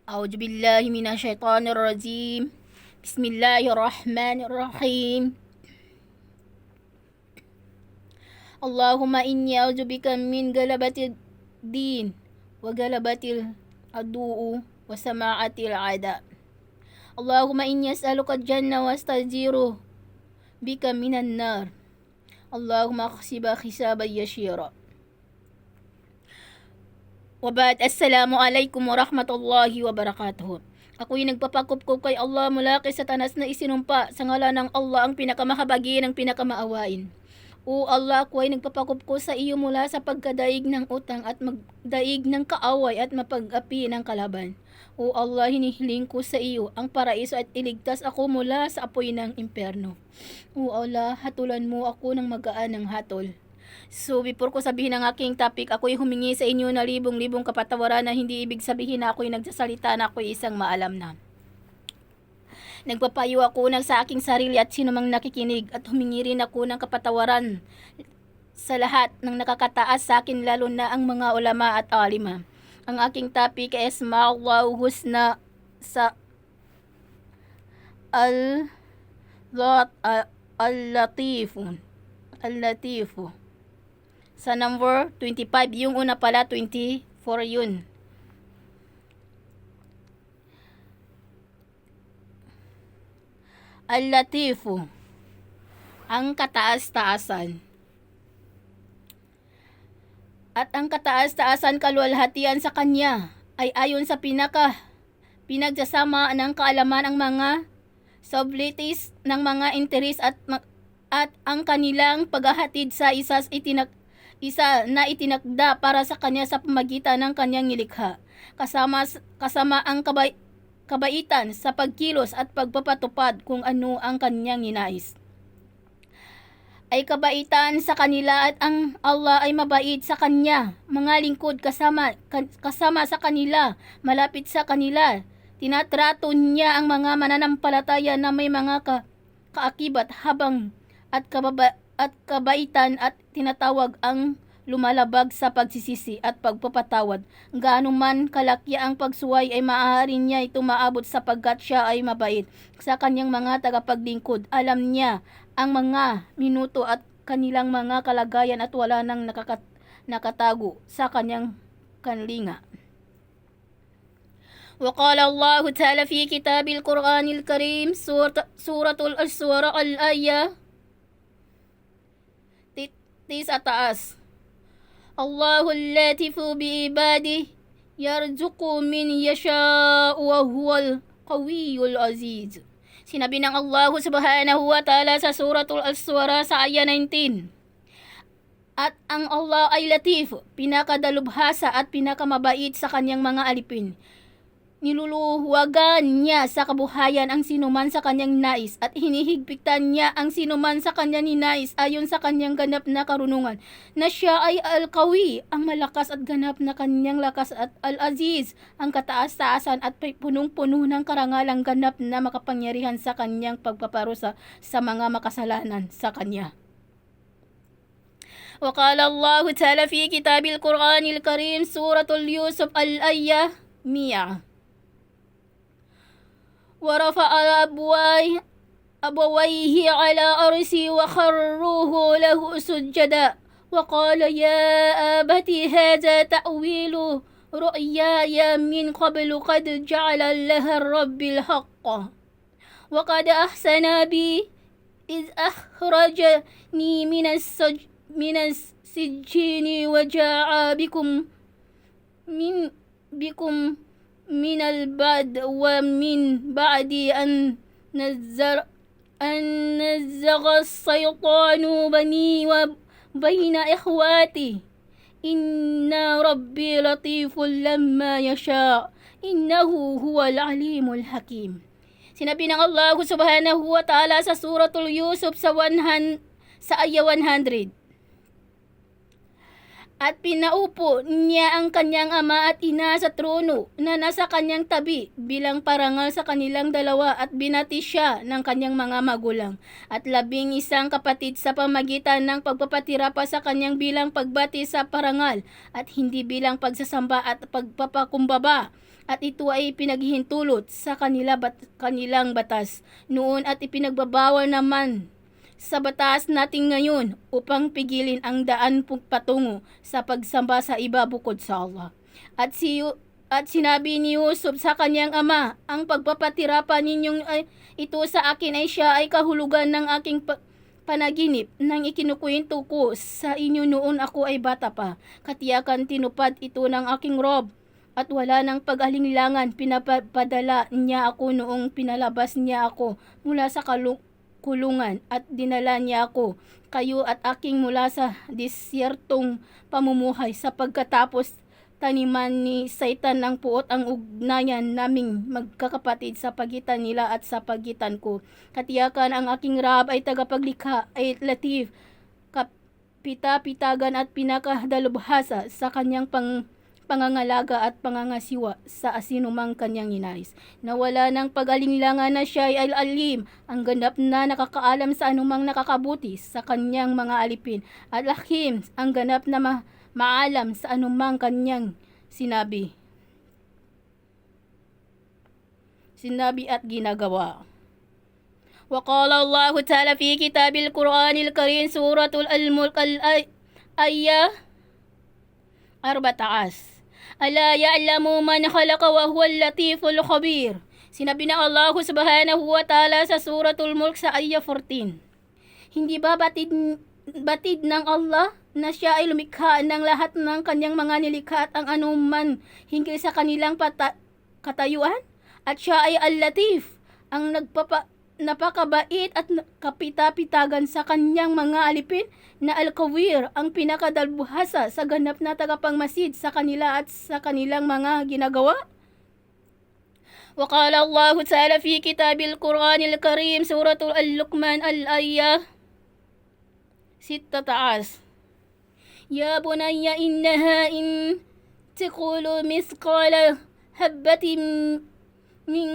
أعوذ بالله من الشيطان الرجيم. بسم الله الرحمن الرحيم. اللهم إني أعوذ بك من غلبة الدين وغلبة العدو وسماعة الأعداء. اللهم إني أسألك الجنة وأستجير بك من النار. اللهم أحسب حسابا يسيرا. Wabad, Assalamualaikum warahmatullahi wabarakatuh. Ako'y nagpapakupkup kay Allah mula kay Satanas na isinumpa sa ngalan ng Allah ang pinakamahabagi ng pinakamaawain. O Allah, ako ay nagpapakupko sa iyo mula sa pagkadaig ng utang at magdaig ng kaaway at mapag-api ng kalaban. O Allah, hinihiling ko sa iyo ang paraiso at iligtas ako mula sa apoy ng imperno. O Allah, hatulan mo ako ng magaan ng hatol. So before ko sabihin ang aking topic, ako'y humingi sa inyo na libong-libong kapatawaran na hindi ibig sabihin na ako'y nagsasalita na ako'y isang maalam na. Nagpapayo ako sa aking sarili at sinumang nakikinig at humingi rin ako ng kapatawaran sa lahat ng nakakataas sa akin, lalo na ang mga ulama at alima. Ang aking topic ay Asma'ullahu Husna sa Al-Latifu. Sa number 25, yung una pala 24 yun. Al-Latifu, ang kataas-taasan. At ang kataas-taasan kaluwalhatian sa kanya ay ayon sa pinagsasama ng kaalaman ang mga sublities ng mga interes at ang kanilang paghahatid sa isa na itinakda para sa kanya sa pamagitan ng kanyang nilikha, kasama ang kabaitan sa pagkilos at pagpapatupad kung ano ang kanyang ninais. Ay kabaitan sa kanila at ang Allah ay mabait sa kanya, mga lingkod kasama sa kanila, malapit sa kanila. Tinatrato niya ang mga mananampalataya na may mga kaakibat habang at kabaitan at tinatawag ang lumalabag sa pagsisisi at pagpapatawad. Gaano man kalaki ang pagsuway ay maaari niya ito maabot sapagkat siya ay mabait sa kanyang mga tagapaglingkod. Alam niya ang mga minuto at kanilang mga kalagayan at wala nang nakatago sa kanyang kanlinga. وقال الله تعالى في كتاب القرآن الكريم سورة الأسورة الآية 9. Allahu al-latifu bi'ibadihi yarzuqu min yasha'u wa huwal qawiyyul aziz. Sinabi ng Allah subhanahu wa ta'ala sa suratul Al-Surah sa ayah 19. At ang Allah ay latif, pinakadalubhasa at pinakamabait sa kanyang mga alipin. Niluluwagan niya sa kabuhayan ang sinuman sa kanyang nais at hinihigpitan niya ang sinuman sa kanyang ninais ayon sa kanyang ganap na karunungan, na siya ay al-Qawi, ang malakas at ganap na kanyang lakas, at al-Aziz, ang kataas-taasan at punong-puno ng karangalang ganap na makapangyarihan sa kanyang pagpaparusa sa mga makasalanan sa kanya. وقال الله تعالى في كتاب القرآن الكريم سورة اليوسف الآية 100. ورفع أبويه على أرسه وخروه له سجدا وقال يا أبت هذا تأويل رؤياي من قبل قد جعل لها الرب الحق وقد أحسن بي إذ أخرجني من السجين وجاء بكم من البعد ومن بعد أن نزغ الشيطان بني وبين إخواتي إن ربي لطيف لما يشاء إنه هو العليم الحكيم. Sinabi ng Allah subhanahu wa ta'ala sa suratul Yusuf sa ayah 100. At pinaupo niya ang kanyang ama at ina sa trono na nasa kanyang tabi bilang parangal sa kanilang dalawa, at binati siya ng kanyang mga magulang at 11 kapatid sa pamagitan ng pagpapatira pa sa kanyang bilang pagbati sa parangal at hindi bilang pagsasamba at pagpapakumbaba. at ito ay pinaghihintulot sa kanilang batas noon at ipinagbabawal naman sa batas natin ngayon upang pigilin ang daan patungo sa pagsamba sa iba bukod sa Allah. At sinabi ni Yusuf sa kanyang ama, ang pagpapatirapan ninyong ito sa akin ay siya ay kahulugan ng aking panaginip nang ikinukwento ko sa inyo noon ako ay bata pa. Katiyakan tinupad ito ng aking Rob at wala ng pag-alinlangan. Pinapadala niya ako noong pinalabas niya ako mula sa kulungan at dinala niya ako, kayo at aking mula sa disyertong pamumuhay sa pagkatapos taniman ni Satan ng puot ang ugnayan naming magkakapatid sa pagitan nila at sa pagitan ko. Katiyakan ang aking Rab ay tagapaglikha, ay latif, kapita-pitagan at pinakadalubhasa sa kanyang pangangalaga at pangangasiwa sa asinumang kanyang inais. Nawala ng pag-alinlangan na siya ay al-alim, ang ganap na nakakaalam sa anumang nakakabuti sa kanyang mga alipin, at al-hakim, ang ganap na maalam sa anumang kanyang sinabi at ginagawa. وقال الله تعالى في كتاب القرآن الكريم سورة الملك الآية 14 ألا يعلم من خلق وهو اللطيف الخبير. Sinabi ng Allah subhanahu wa ta'ala sa Suratul Mulk sa ayah 14, hindi ba batid ng Allah na siya ay lumikha ng lahat ng kanyang mga nilikha at ang anuman hinggil sa kanilang katayuan? At siya ay al-latif, ang napakabait at kapita-pitagan sa kanyang mga alipin, na al-kawir, ang pinakadalbuhasa sa ganap na tagapangmasid sa kanila at sa kanilang mga ginagawa. وقال الله تعالى في كتاب القرآن الكريم سورة اللقمان الآية 16 يا بني إنها إن تقول مثقال حبة من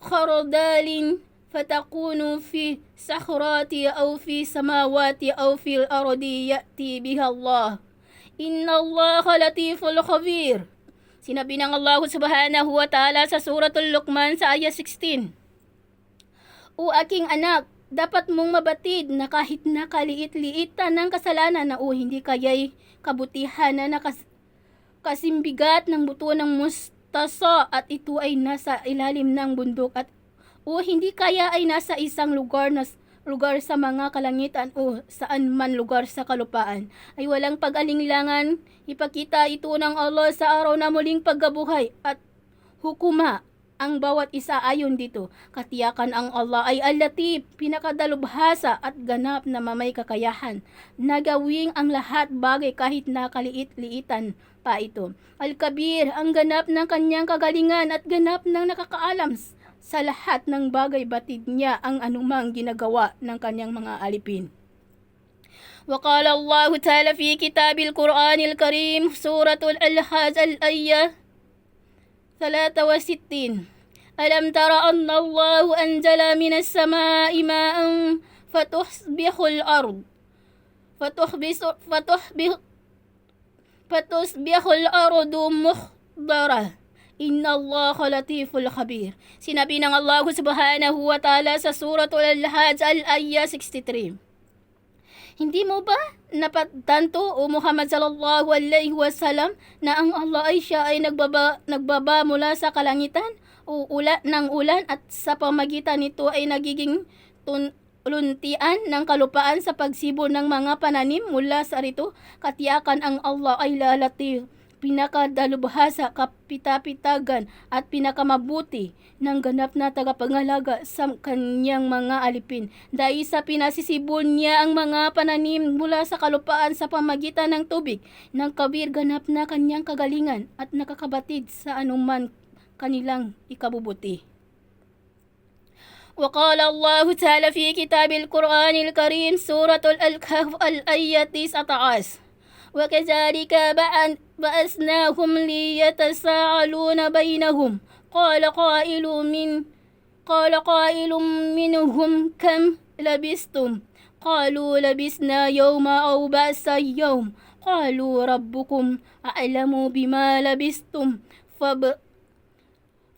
خردل فتكون في صخرات أو في سماوات أو في الأرض يأتي بها الله إن الله لطيف خبير. Sinabi ng Allah subhanahu wa ta'ala sa Suratul Luqman sa ayah 16, O aking anak, dapat mong mabatid na kahit na kaliit-liitan ng kasalanan na hindi kaya'y kabutihan na kasimbigat ng buto ng mustasa at ito ay nasa ilalim ng bundok at hindi kaya ay nasa isang lugar sa mga kalangitan o saan man lugar sa kalupaan, ay walang pag-alinlangan ipakita ito ng Allah sa araw na muling pagkabuhay at hukuma ang bawat isa ayon dito. Katiyakan ang Allah ay al-latif, pinakadalubhasa at ganap na may kakayahan na gawing ang lahat bagay kahit na kaliit-liitan pa ito. Al-kabir, ang ganap ng kanyang kagalingan at ganap ng nakakaalam sa lahat ng bagay, batid niya ang anumang ginagawa ng kanyang mga alipin. وقال الله تعالى في كتاب القرآن الكريم سورة الحج الآية 63 ألم تر أن الله أنزل من السماء ماء فتصبح الأرض مخضرة إن الله لطيف خبير. Sinabi ng Allah subhanahu wa ta'ala sa Suratul Al-Hajj al-Ayah 63, hindi mo ba napagtanto o Muhammad sallallahu alaihi wasallam na ang Allah ay siya ay nagbaba mula sa kalangitan o ng ulan at sa pamagitan nito ay nagiging luntian ng kalupaan sa pagsibol ng mga pananim mula sa rito? Katiyakan ang Allah ay lalatif, pinakadalubhasa, kapita-pitagan at pinakamabuti ng ganap na tagapangalaga sa kanyang mga alipin. Dahil sa pinasisibol niya ang mga pananim mula sa kalupaan sa pamagitan ng tubig, ng kabir ganap na kanyang kagalingan at nakakabatid sa anuman kanilang ikabubuti. وقال الله تعالى في كتاب القرآن الكريم سورة الكهف الآية 19 وكذلك بعثناهم ليتساءلون بينهم قال قائل منهم كم لبثتم قالوا لبثنا يوما أو بعض يوم قالوا ربكم أعلم بما لبثتم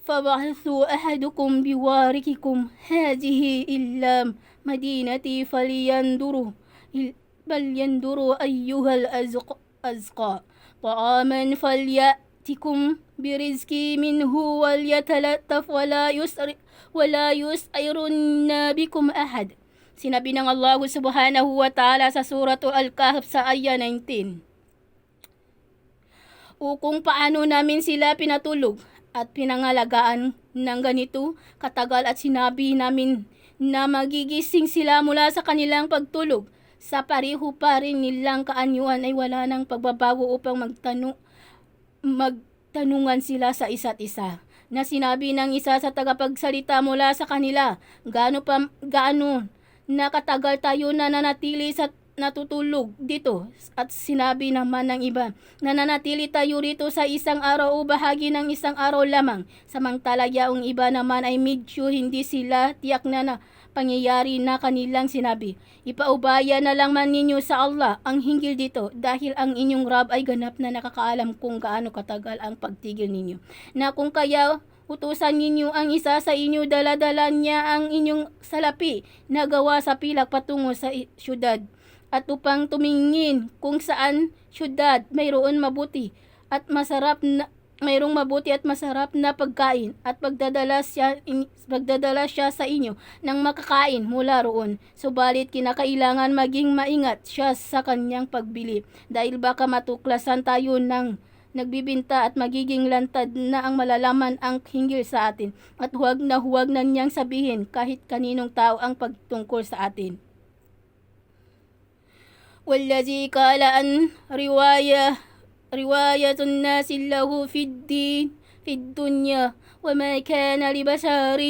فبعثوا أحدكم بوارككم هذه إلا مدينتي فلينظروا أيها الأزقى طعاما فليأتكم برزق منه وليتلطف ولا يسعرن بكم أحد. Sinabi ng Allah subhanahu wa ta'ala sa Suratul Al-Kahf sa ayah 19. O kung paano namin sila pinatulog at pinangalagaan ng ganito katagal at sinabi namin na magigising sila mula sa kanilang pagtulog, sa pareho pa rin nilang kaanyuan ay wala nang pagbabago upang magtanungan sila sa isa't isa. Na sinabi ng isa sa tagapagsalita mula sa kanila, gaano nakatagal tayo na nanatili sa natutulog dito, at sinabi naman ng iba, nananatili tayo rito sa isang araw o bahagi ng isang araw lamang, samantala yaong iba naman ay medyo hindi sila tiyak na pangyayari na kanilang sinabi. Ipaubaya na lang man ninyo sa Allah ang hinggil dito, dahil ang inyong Rab ay ganap na nakakaalam kung gaano katagal ang pagtigil ninyo, na kung kaya utusan ninyo ang isa sa inyo, dala-dala niya ang inyong salapi na gawa sa pilak patungo sa syudad, at upang tumingin kung saan syudad mayroong mabuti at masarap na pagkain, at pagdadala siya sa inyo ng makakain mula roon. Subalit kinakailangan maging maingat siya sa kanyang pagbili, dahil baka matuklasan tayo ng nagbibinta at magiging lantad na ang malalaman ang hinggil sa atin, at huwag na niyang sabihin kahit kaninong tao ang pagtungkol sa atin. والذي قال عن رواية الناس له في الدنيا وما كان لبشر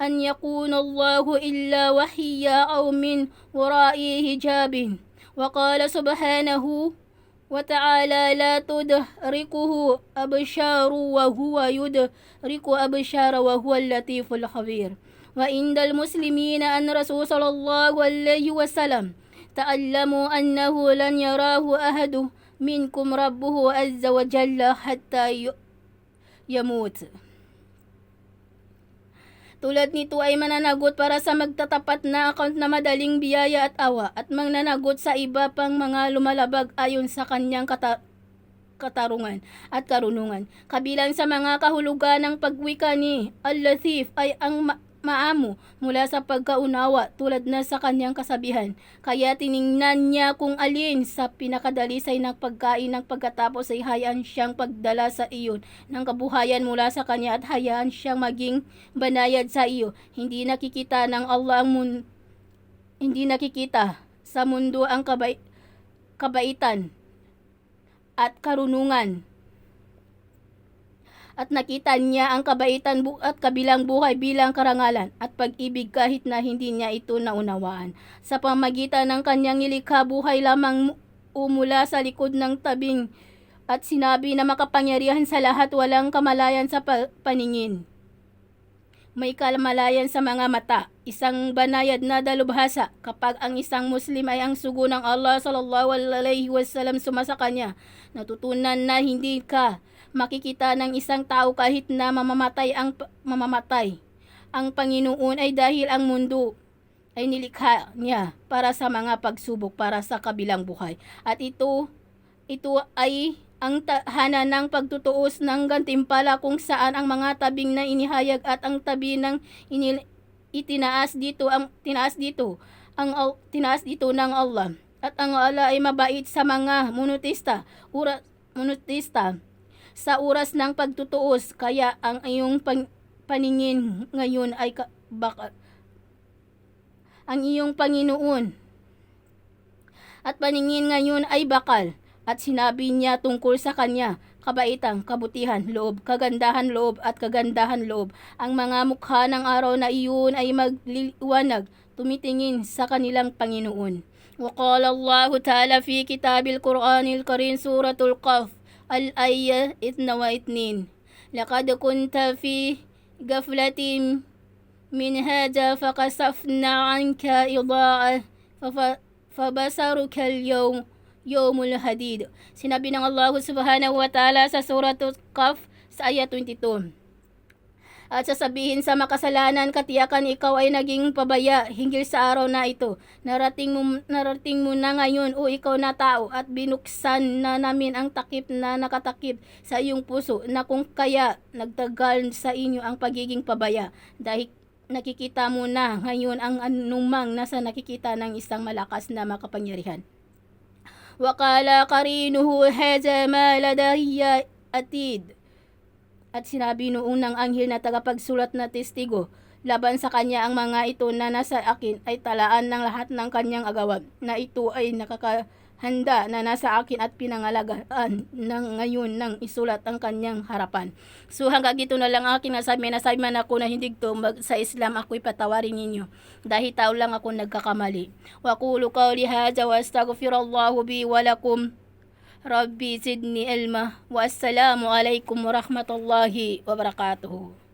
أن يكون الله إلا وحيا أو من وراء حجاب. وقال سبحانه وتعالى لا تدركه أبصار وهو يدرك أبصار وهو اللطيف الخبير. وعند المسلمين أن رسول صلى الله عليه وسلم تعلموا أنه لن يراه أحد منكم ربه عز وجل حتى يموت. Tulad nito ay mananagot para sa magtatapat na account na madaling biyaya at awa, at mananagot sa iba pang mga lumalabag ayon sa kanyang katarungan at karunungan. Kabilang sa mga kahulugan ng pagwika ni Al-Latif ay ang maamo mula sa pagkaunawa, tulad na sa kanyang kasabihan. Kaya tiningnan niya kung alin sa pinakadalisay ng pagkain ng pagkatapos ay hayaan siyang pagdala sa iyo ng kabuhayan mula sa kanya, at hayaan siyang maging banayad sa iyo. Hindi nakikita sa mundo ang kabaitan at karunungan, at nakita niya ang kabaitan at kabilang buhay bilang karangalan at pag-ibig kahit na hindi niya ito naunawaan. Sa pamagitan ng kanyang nilikha, buhay lamang umula sa likod ng tabing, at sinabi na makapangyarihan sa lahat, walang kamalayan sa paningin. May kamalayan sa mga mata, isang banayad na dalubhasa kapag ang isang Muslim ay ang sugo ng Allah sallallahu alaihi wasallam sumasa kanya. Natutunan na hindi ka makikita ng isang tao kahit na mamamatay. Ang Panginoon ay dahil ang mundo ay nilikha niya para sa mga pagsubok, para sa kabilang buhay. At ito ay ang tahanan ng pagtutuos ng gantimpala, kung saan ang mga tabing na inihayag at ang tabi ng tinaas dito ng Allah. At ang Allah ay mabait sa mga monotista sa oras ng pagtutuos, kaya ang iyong paningin ngayon ay ang iyong Panginoon at paningin ngayon ay bakal. At sinabi niya tungkol sa kanya, kabaitan, kabutihan, loob, kagandahan loob at kagandahan loob. Ang mga mukha ng araw na iyon ay magliliwanag, tumitingin sa kanilang Panginoon. وقال الله تعالى في كتاب القرآن الكريم سورة القاف الآية 22 لقد كنت في غفلة من هذا فكشفنا عنك غطاءك فبصرك اليوم Yawmul Hadid. Sinabi ng Allah subhanahu wa ta'ala sa Suratul Qaf Sa ayat 22. At sasabihin sa makasalanan, katiyakan ikaw ay naging pabaya hinggil sa araw na ito. Narating mo na ngayon, o ikaw na tao, at binuksan na namin ang takip na nakatakip sa iyong puso, na kung kaya nagtagal sa inyo ang pagiging pabaya. Dahil nakikita mo na ngayon ang anumang nasa nakikita ng isang malakas na makapangyarihan. Wakala karinuhu hadha ma ladayya atid. At sinabi noong ng anghel na tagapagsulat na testigo laban sa kanya, ang mga ito na nasa akin ay talaan ng lahat ng kanyang agawan, na ito ay nakakahanda na nasa akin at pinangalagaan ng ngayon ng isulat ang kanyang harapan. So hanggang dito na lang aking nasabi man ako na hindi to sa Islam ako'y patawarin ninyo dahil tao lang ako nagkakamali. Wa qulu qawli hadha wa astaghfirullahu bi wa lakum. Rabbi zidni ilma. Wassalamu alaikum warahmatullahi wabarakatuh.